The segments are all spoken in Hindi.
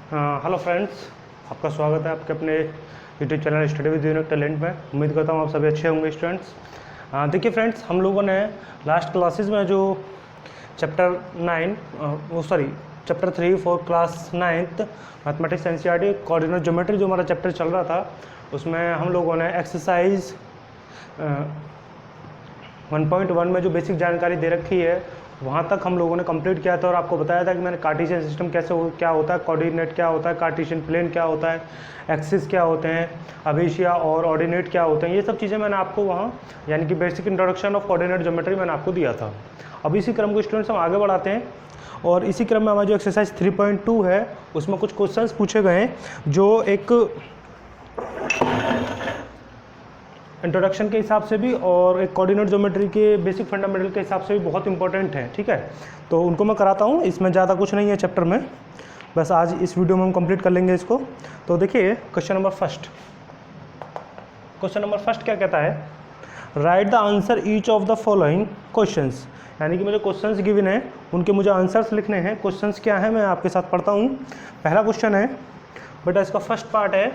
हेलो फ्रेंड्स, आपका स्वागत है आपके अपने YouTube channel study with unique talent में। उम्मीद करता हूँ आप सभी अच्छे होंगे स्टूडेंट्स। देखिए फ्रेंड्स, हम लोगों ने लास्ट क्लासेस में जो chapter 3 for class 9th mathematics NCERT coordinate geometry जो हमारा चैप्टर चल रहा था, उसमें हम लोगों ने एक्सरसाइज 1.1 में जो बेसिक जानकारी दे रखी है वहाँ तक हम लोगों ने कंप्लीट किया था और आपको बताया था कि मैंने कार्टेशियन सिस्टम क्या होता है, कोऑर्डिनेट क्या होता है, कार्टेशियन प्लेन क्या होता है, एक्सिस क्या होते हैं, अबेशिया और ऑर्डिनेट क्या होते हैं। ये सब चीज़ें मैंने आपको वहाँ यानी कि basic introduction of coordinate geometry मैंने आपको दिया था। अब इसी क्रम को स्टूडेंट्स हम आगे बढ़ाते हैं और इसी क्रम में हमारा जो एक्सरसाइज 3.2 है उसमें कुछ क्वेश्चंस पूछे गए हैं जो एक इंट्रोडक्शन के हिसाब से भी और एक कोऑर्डिनेट ज्योमेट्री के बेसिक फंडामेंटल के हिसाब से भी बहुत इंपॉर्टेंट है। ठीक है, तो उनको मैं कराता हूँ। इसमें ज़्यादा कुछ नहीं है चैप्टर में, बस आज इस वीडियो में हम कंप्लीट कर लेंगे इसको। तो देखिए क्वेश्चन नंबर फर्स्ट क्या कहता है, right the answer each of the following questions. यानी कि मुझे क्वेश्चंस गिवन है, उनके मुझे आंसर्स लिखने हैं। क्वेश्चंस क्या है मैं आपके साथ पढ़ता हूँ। पहला क्वेश्चन है बेटा, इसका फर्स्ट पार्ट है,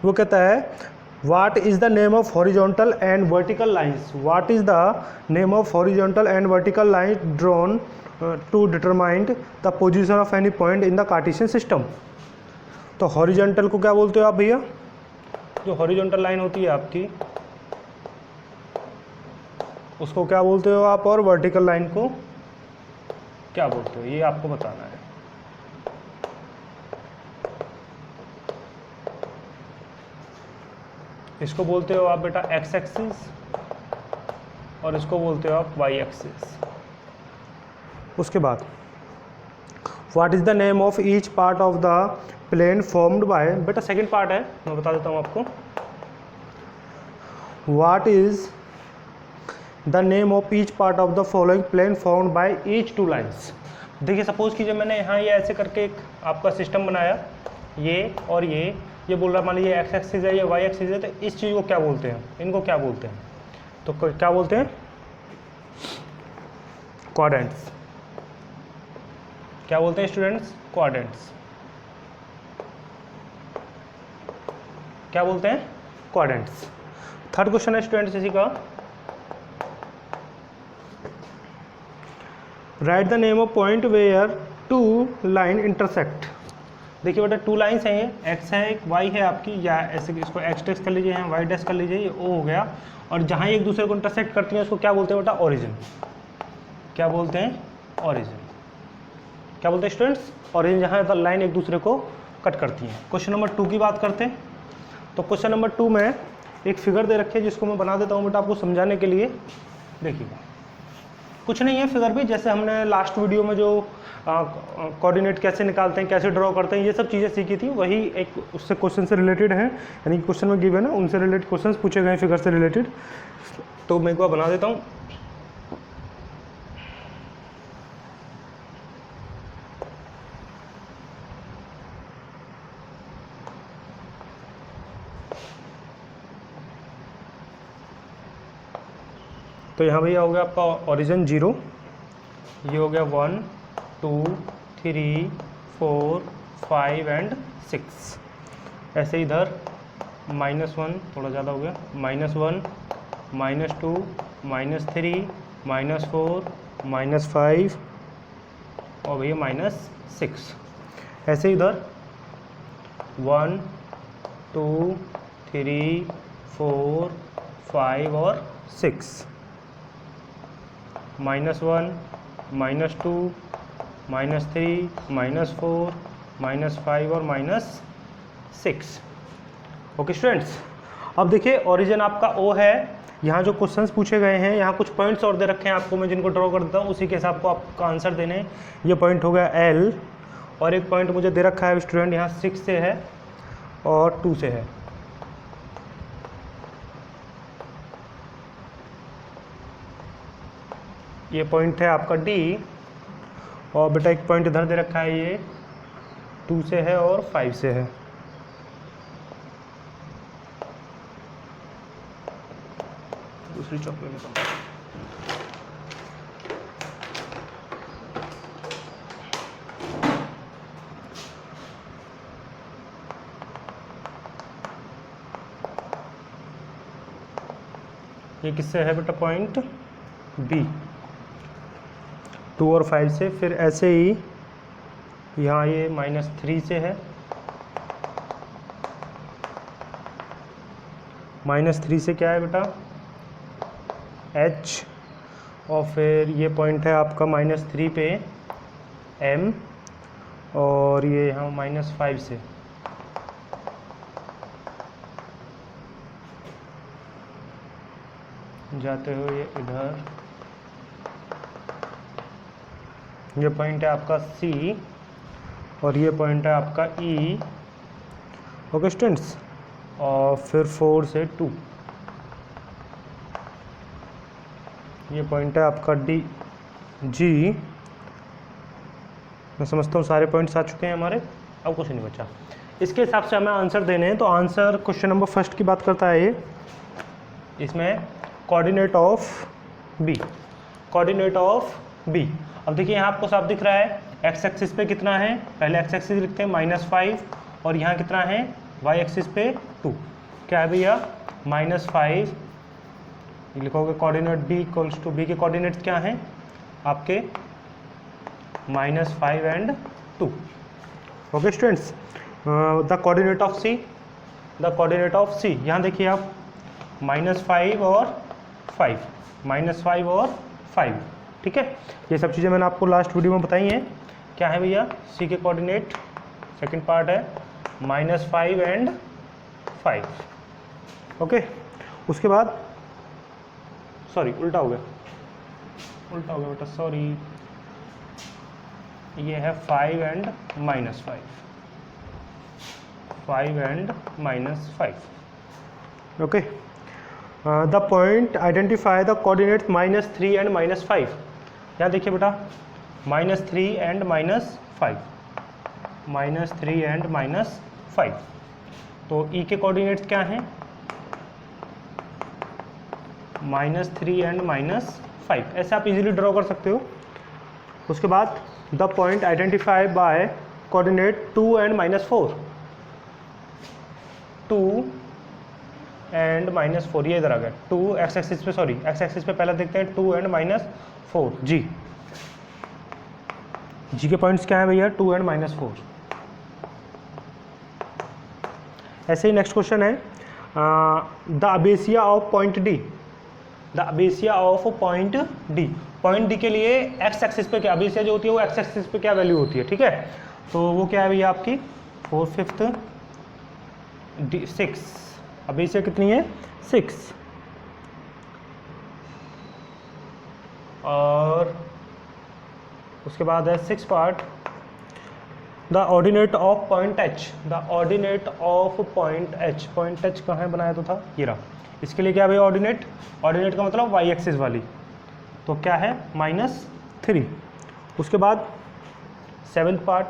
वो कहता है What is the name of horizontal and vertical lines? What is the name of horizontal and vertical lines drawn to determine the position of any point in the Cartesian system? तो हॉरिजॉन्टल को क्या बोलते हो आप भैया? जो हॉरिजॉन्टल लाइन होती है आपकी उसको क्या बोलते हो आप, और वर्टिकल लाइन को क्या बोलते हो, ये आपको बताना है। इसको बोलते हो आप बेटा एक्स एक्सिस और इसको बोलते हो आप वाई एक्सिस। उसके बाद what is the name of each part of the plane formed by, बेटा सेकंड पार्ट है, मैं बता देता हूँ आपको। What is the name of each part of the following plane formed by each two lines. देखिए सपोज कीजिए मैंने यहाँ ये ऐसे करके एक आपका सिस्टम बनाया, ये और ये बोल रहा मान लीजिए एक्स एक्सिस है, ये वाई एक्सिस है, तो इस चीज़ को क्या बोलते हैं, इनको क्या बोलते हैं, तो क्या बोलते हैं, क्वाड्रेंट्स। क्या बोलते हैं स्टूडेंट्स, क्वाड्रेंट्स। क्या बोलते हैं, क्वाड्रेंट्स। थर्ड क्वेश्चन है स्टूडेंट्स इसी का, write the name of point where two line intersect. देखिए बेटा टू लाइन्स हैं, ये एक्स है एक वाई है आपकी, या ऐसे इसको एक्स डैश कर लीजिए, यहाँ वाई डैश कर लीजिए, ये ओ हो गया, और जहाँ एक दूसरे को इंटरसेक्ट करती हैं उसको क्या बोलते हैं बेटा, ओरिजिन। क्या बोलते हैं, ओरिजिन। क्या बोलते हैं स्टूडेंट्स, ओरिजिन, जहाँ लाइन एक दूसरे को कट करती हैं। क्वेश्चन नंबर 2 की बात करते हैं। तो क्वेश्चन नंबर 2 में एक फिगर दे रखी है जिसको मैं बना देता हूँ बेटा आपको समझाने के लिए। देखिएगा कुछ नहीं है फिगर भी, जैसे हमने लास्ट वीडियो में जो कोऑर्डिनेट कैसे निकालते हैं, कैसे ड्रॉ करते हैं, ये सब चीज़ें सीखी थी, वही एक उससे क्वेश्चन से रिलेटेड है, यानी कि क्वेश्चन में गिवन है उनसे रिलेटेड क्वेश्चंस पूछे गए फिगर से रिलेटेड। तो मैं एक बार बना देता हूँ। तो यहाँ भैया हो गया आपका ओरिजिन 0, ये हो गया 1 2 3 4 5 एंड 6। ऐसे इधर -1 थोड़ा ज़्यादा हो गया, -1 -2 -3 -4 -5 और भैया -6। ऐसे इधर 1 2 3 4 5 और 6, -1 -2 -3 -4 -5 और -6। ओके स्टूडेंट्स, अब देखिए ओरिजिन आपका O है। यहाँ जो क्वेश्चंस पूछे गए हैं, यहाँ कुछ पॉइंट्स और दे रखे हैं आपको, मैं जिनको ड्रॉ कर देता हूँ उसी के हिसाब को आपका आंसर देने हैं। ये पॉइंट हो गया L, और एक पॉइंट मुझे दे रखा है स्टूडेंट यहाँ 6 से है और 2 से है। ये पॉइंट है आपका D, और बेटा एक पॉइंट इधर दे रखा है, ये 2 से है और 5 से है। दूसरी चॉकलेट निकाल। ये किससे है बेटा, पॉइंट बी 2 और 5 से। फिर ऐसे ही यहाँ ये -3 से है, -3 से क्या है बेटा, H, और फिर ये पॉइंट है आपका -3 पे M, और ये यहाँ -5 से जाते हो ये इधर, ये पॉइंट है आपका C, और ये पॉइंट है आपका E। ओके स्टूडेंट्स, और फिर 4 से 2 ये पॉइंट है आपका D, G। मैं समझता हूँ सारे पॉइंट्स आ चुके हैं हमारे, अब कुछ नहीं बचा। इसके हिसाब से हमें आंसर देने हैं। तो आंसर क्वेश्चन नंबर फर्स्ट की बात करता है ये, इसमें coordinate of B, coordinate of B. अब देखिए यहाँ आपको साफ दिख रहा है, एक्स एक्सिस पे कितना है, पहले एक्स एक्सिस लिखते हैं -5, और यहाँ कितना है वाई एक्सिस पे 2। क्या है भैया, -5, लिखोगे coordinate B equals to, B के कोऑर्डिनेट्स क्या हैं आपके -5 and 2। Okay students, the coordinate of C, the coordinate of C, यहाँ देखिए आप -5 और 5, -5 और 5, ठीक है। ये सब चीज़ें मैंने आपको लास्ट वीडियो में बताई हैं। क्या है भैया, सी के कोऑर्डिनेट सेकंड पार्ट है -5 एंड 5। ओके, उसके बाद सॉरी उल्टा हो गया, उल्टा हो गया बेटा, सॉरी, ये है 5 and -5, 5 and -5। Okay, the point identify the coordinates -3 and -5। यहाँ देखिए बेटा, -3 एंड -5, -3 एंड -5। तो ई के कोऑर्डिनेट्स क्या हैं, -3 एंड -5, ऐसे आप इजीली ड्रॉ कर सकते हो। उसके बाद the point identify by coordinate 2 and -4, 2 and -4, ये इधर आ गया 2 एक्स एक्सिस पे, सॉरी एक्स एक्सिस पे पहले देखते हैं 2 एंड -4, जी, जी के पॉइंट्स क्या है भैया, 2 एंड -4। ऐसे ही नेक्स्ट क्वेश्चन है, the abscissa of point D, the abscissa of point D, point D के लिए एक्स एक्सिस पे क्या, अबेसिया जो होती है वो एक्स एक्सिस पे क्या वैल्यू होती है, ठीक है। तो वो क्या है भैया आपकी 4/5 डी 6, अबेसिया कितनी है 6, और उसके बाद है 6 part, the ordinate of point H, the ordinate of point H, point H कहाँ बनाया तो था, ये रहा। इसके लिए क्या भैया ऑर्डिनेट, ऑर्डिनेट का मतलब वाई एक्सिस वाली, तो क्या है -3। उसके बाद 7th पार्ट,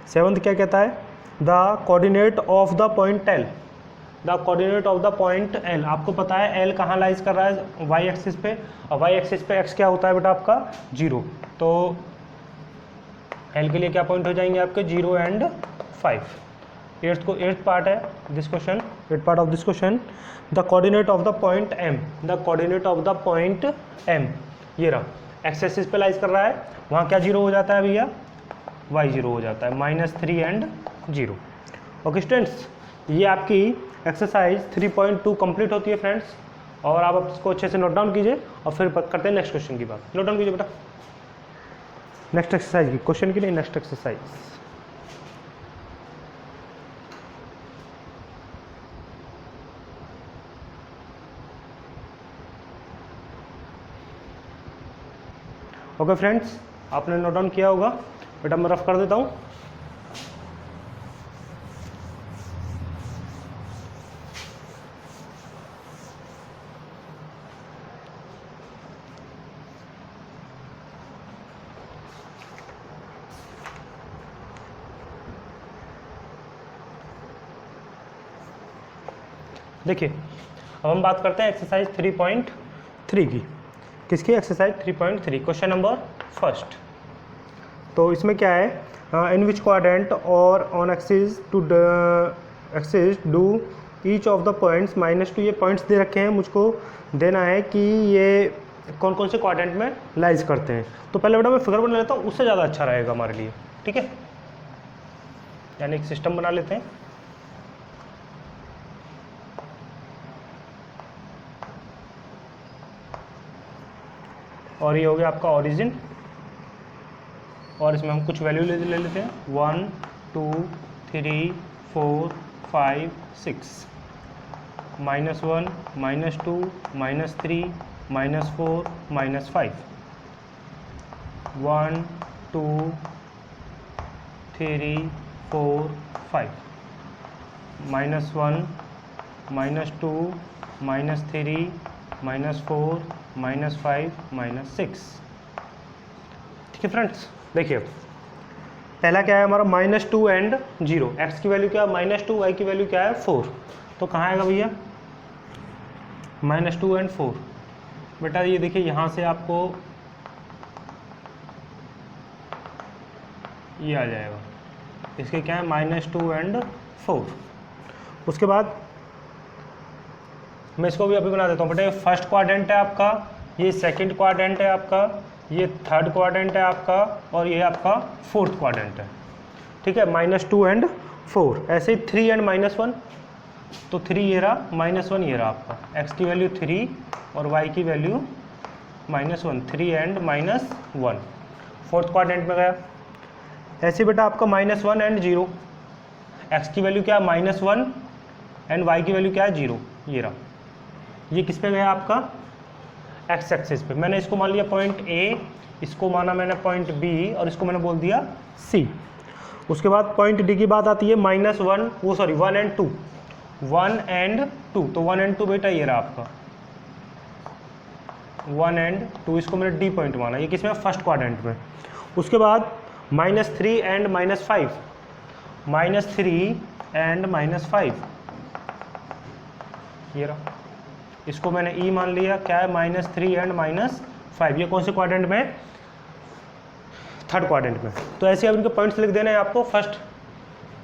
7th क्या कहता है, the coordinate of the point L, the coordinate of the point L. आपको पता है एल कहाँ लाइज कर रहा है, वाई एक्सिस पे, और वाई एक्सिस पे एक्स क्या होता है बेटा आपका 0, तो एल के लिए क्या पॉइंट हो जाएंगे आपके 0 एंड 5। 8th पार्ट है this question, 8th part of this question, the coordinate of the point M, the coordinate of the point M, ये रहा एक्स एक्सिस पे लाइज कर रहा है, वहाँ क्या 0 हो जाता है भैया, y 0 हो जाता है, -3 एंड 0। ओके स्टूडेंट्स, ये आपकी एक्सरसाइज 3.2 कंप्लीट होती है फ्रेंड्स, और आप इसको अच्छे से नोट डाउन कीजिए, और फिर करते हैं नेक्स्ट क्वेश्चन की बात। नोट डाउन कीजिए बेटा, नेक्स्ट एक्सरसाइज की, क्वेश्चन की नहीं, नेक्स्ट एक्सरसाइज। ओके फ्रेंड्स, आपने नोट डाउन किया होगा, बेटा मैं रफ कर देता हूँ। देखिए, अब हम बात करते हैं एक्सरसाइज 3.3 की। किसकी, एक्सरसाइज 3.3, क्वेश्चन नंबर फर्स्ट। तो इसमें क्या है, इन विच क्वाड्रेंट और on axis to axis do each of the points -2, ये पॉइंट्स दे रखे हैं, मुझको देना है कि ये कौन कौन से क्वाड्रेंट में लाइज करते हैं। तो पहले बेटा मैं फिगर बना लेता हूँ, उससे ज़्यादा अच्छा रहेगा हमारे लिए, ठीक है। यानी एक सिस्टम बना लेते हैं। और ये हो गया आपका ओरिजिन, और इसमें हम कुछ वैल्यू ले लेते हैं 1 2 3 4 5 6, -1 -2 -3 -4 -5, 1 2 3 4 5, -1 -2 -3 -4 -5 -6। ठीक है फ्रेंड्स, देखिए पहला क्या है हमारा -2 एंड 0, x की वैल्यू क्या है -2, y की वैल्यू क्या है 4, तो कहाँ आएगा भैया -2 एंड 4। बेटा ये देखिए यहाँ से आपको ये आ जाएगा, इसके क्या है -2 एंड 4। उसके बाद मैं इसको भी अभी बना देता हूँ। बेटा ये फर्स्ट क्वाड्रेंट है आपका, ये सेकंड क्वाड्रेंट है आपका, ये थर्ड क्वाड्रेंट है आपका, और ये आपका फोर्थ क्वाड्रेंट है, ठीक है। -2 एंड 4, ऐसे ही 3 एंड -1, तो 3 ये रहा, -1 ये रहा आपका, x की वैल्यू 3 और y की वैल्यू -1, 3 एंड -1 फोर्थ क्वाड्रेंट में गया। ऐसे बेटा आपका -1 एंड 0, x की वैल्यू क्या है -1 एंड y की वैल्यू क्या है 0, ये रहा। ये किस पे गया आपका x एक्सिस पे। मैंने इसको मान लिया पॉइंट A, इसको माना मैंने पॉइंट B, और इसको मैंने बोल दिया C। उसके बाद पॉइंट D की बात आती है -1 1 एंड 2, 1 एंड 2, तो 1 एंड 2 बेटा ये रहा आपका 1 एंड 2, इसको मैंने D पॉइंट माना, ये किसमें फर्स्ट क्वाड्रेंट में। उसके बाद -3 एंड -5, -3 एंड -5 ये रहा, इसको मैंने E मान लिया, क्या है -3 एंड -5, ये कौन से क्वाड्रेंट में है थर्ड क्वाड्रेंट में। तो ऐसे अब इनके पॉइंट्स लिख देने हैं आपको। फर्स्ट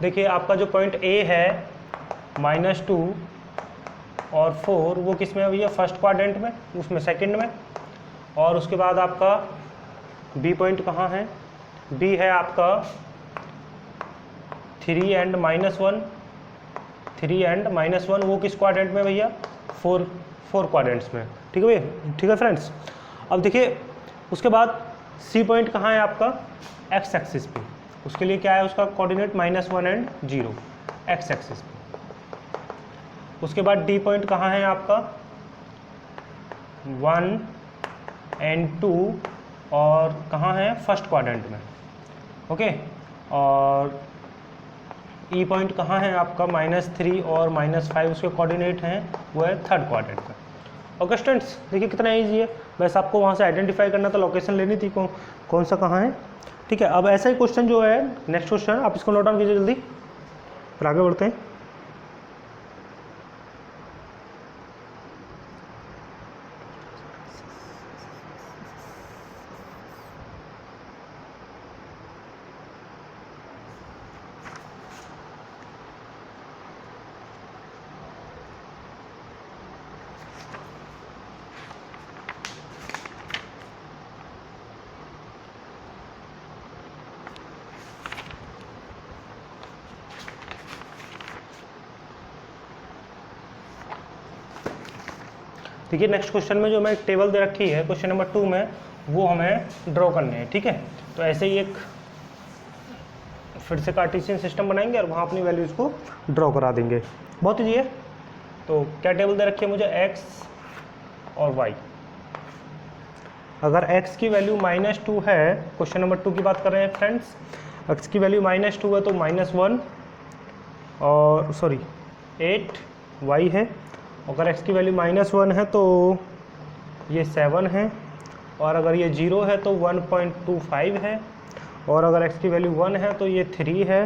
देखिए आपका जो पॉइंट A है -2 और 4, वो किस में है भैया फर्स्ट क्वाड्रेंट में, उसमें सेकंड में। और उसके बाद आपका B पॉइंट कहाँ है, B है आपका 3 एंड -1, 3 एंड -1, वो किस क्वाड्रेंट में भैया 4 क्वाड्रेंट्स में, ठीक है भैया, ठीक है फ्रेंड्स। अब देखिए उसके बाद C पॉइंट कहाँ है आपका x एक्सिस पे, उसके लिए क्या है उसका कोऑर्डिनेट -1 एंड 0 x एक्सिस पे। उसके बाद D पॉइंट कहाँ है आपका 1 एंड 2, और कहाँ है फर्स्ट क्वाड्रेंट में, ओके। और E पॉइंट कहाँ है आपका -3 और -5, उसके कोऑर्डिनेट हैं वो है थर्ड क्वाड्रेंट में। ओके स्टूडेंट्स, देखिए कितना ईजी है, बस आपको वहाँ से आइडेंटिफाई करना था, लोकेशन लेनी थी कौन सा कहाँ है, ठीक है। अब ऐसा ही क्वेश्चन जो है नेक्स्ट क्वेश्चन, आप इसको नोट डाउन कीजिए जल्दी, फिर आगे बढ़ते हैं। देखिए नेक्स्ट क्वेश्चन में जो मैं एक टेबल दे रखी है क्वेश्चन नंबर 2 में, वो हमें ड्रॉ करने हैं, ठीक है। तो ऐसे ही एक फिर से कार्टेशियन सिस्टम बनाएंगे और वहाँ अपनी वैल्यूज़ को ड्रॉ करा देंगे, बहुत ईजी है। तो क्या टेबल दे रखी है मुझे x और y। अगर x की वैल्यू -2 है, क्वेश्चन नंबर 2 की बात कर रहे हैं फ्रेंड्स, x की वैल्यू -2 है तो -1 और 8 y है। अगर x की वैल्यू -1 है तो ये 7 है, और अगर ये 0 है तो 1.25 है, और अगर x की वैल्यू 1 है तो ये 3 है,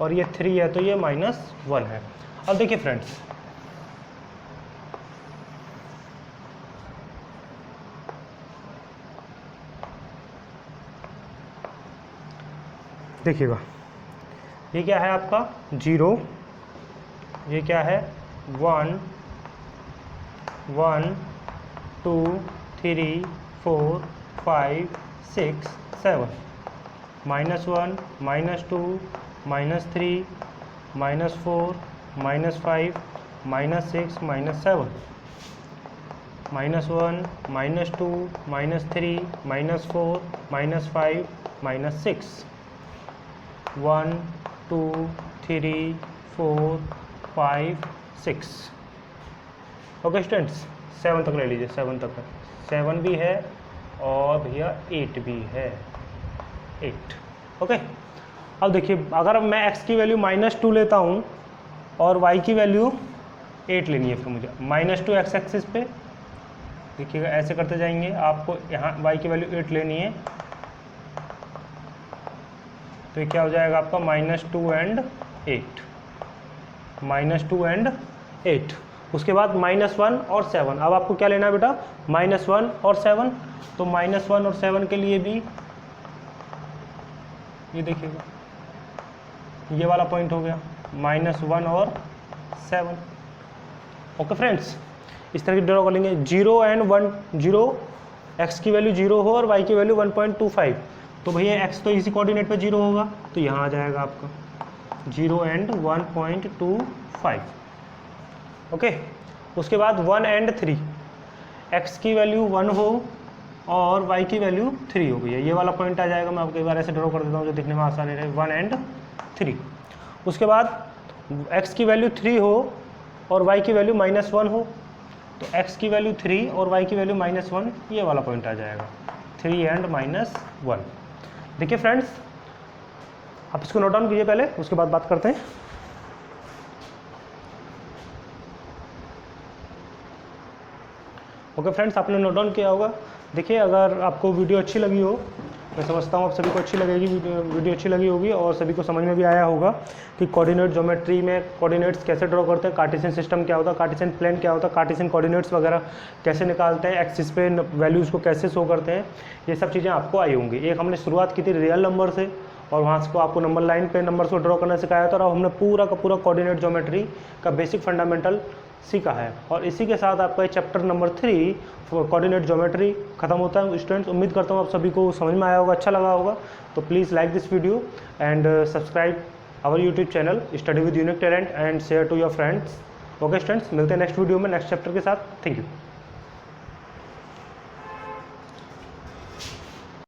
और ये 3 है तो ये -1 है। अब देखिए फ्रेंड्स, देखिएगा ये क्या है आपका 0, ये क्या है 1 1 2 3 4 5 6 7 -1 -2 -3 -4 -5 -6 -7 -1 -2 -3 -4 -5 -6 1 2 3 4 5 6। ओके स्टूडेंट्स, 7 तक ले लीजिए, 7 तक है, 7 भी है और भैया 8 भी है, 8। ओके, अब देखिए अगर मैं x की वैल्यू -2 लेता हूँ और y की वैल्यू 8 लेनी है, फिर मुझे -2 x एक्सिस पे देखिएगा ऐसे करते जाएंगे, आपको यहाँ y की वैल्यू 8 लेनी है, तो ये क्या हो जाएगा आपका -2 एंड 8, -2 एंड 8। उसके बाद -1 और 7। अब आपको क्या लेना है बेटा, -1 और 7। तो -1 और 7 के लिए भी ये देखिएगा ये वाला पॉइंट हो गया, -1 और 7। ओके फ्रेंड्स, इस तरह की ड्रॉ कर लेंगे। 0 एंड 1, 0 x की वैल्यू 0 हो और y की वैल्यू 1.25, तो भैया x तो इसी कोऑर्डिनेट पे 0 होगा, तो यहाँ आ जाएगा आपका 0 एंड 1.25। ओके, उसके बाद 1 एंड 3, x की वैल्यू 1 हो और y की वैल्यू 3 हो गई है, ये वाला पॉइंट आ जाएगा। मैं आपको एक बार ऐसे ड्रॉ कर देता हूँ जो दिखने में आसानी रहे, 1 एंड 3। उसके बाद x की वैल्यू 3 हो और y की वैल्यू -1 हो, तो x की वैल्यू 3 और y की वैल्यू -1, ये वाला पॉइंट आ जाएगा, 3 एंड -1। देखिए फ्रेंड्स, आप इसको नोट डाउन कीजिए पहले, उसके बाद बात करते हैं। ओके फ्रेंड्स, आपने नोट डाउन किया होगा। देखिए अगर आपको वीडियो अच्छी लगी हो, मैं समझता हूँ आप सभी को अच्छी लगेगी, वीडियो अच्छी लगी होगी और सभी को समझ में भी आया होगा कि कोऑर्डिनेट ज्योमेट्री में कोऑर्डिनेट्स कैसे ड्रॉ करते हैं, कार्टेशियन सिस्टम क्या होता है, कार्टेशियन प्लेन क्या होता है, कार्टेशियन कोऑर्डिनेट्स वगैरह कैसे निकालते हैं, एक्सिस पे वैल्यूज़ को कैसे शो करते हैं, ये सब चीज़ें आपको आई होंगी। एक हमने शुरुआत की थी रियल नंबर से और वहाँ से आपको नंबर लाइन पे नंबर्स को ड्रॉ करना सिखाया था, और अब हमने पूरा का पूरा कोऑर्डिनेट ज्योमेट्री का बेसिक फंडामेंटल सीखा है। और इसी के साथ आपका चैप्टर नंबर 3 कोऑर्डिनेट ज्योमेट्री खत्म होता है। स्टूडेंट्स, उम्मीद करता हूँ आप सभी को समझ में आया होगा, अच्छा लगा होगा। तो please like this video and subscribe our YouTube channel study with unique talent and share to your friends. Okay students, मिलते हैं नेक्स्ट वीडियो में नेक्स्ट चैप्टर के साथ। Thank you.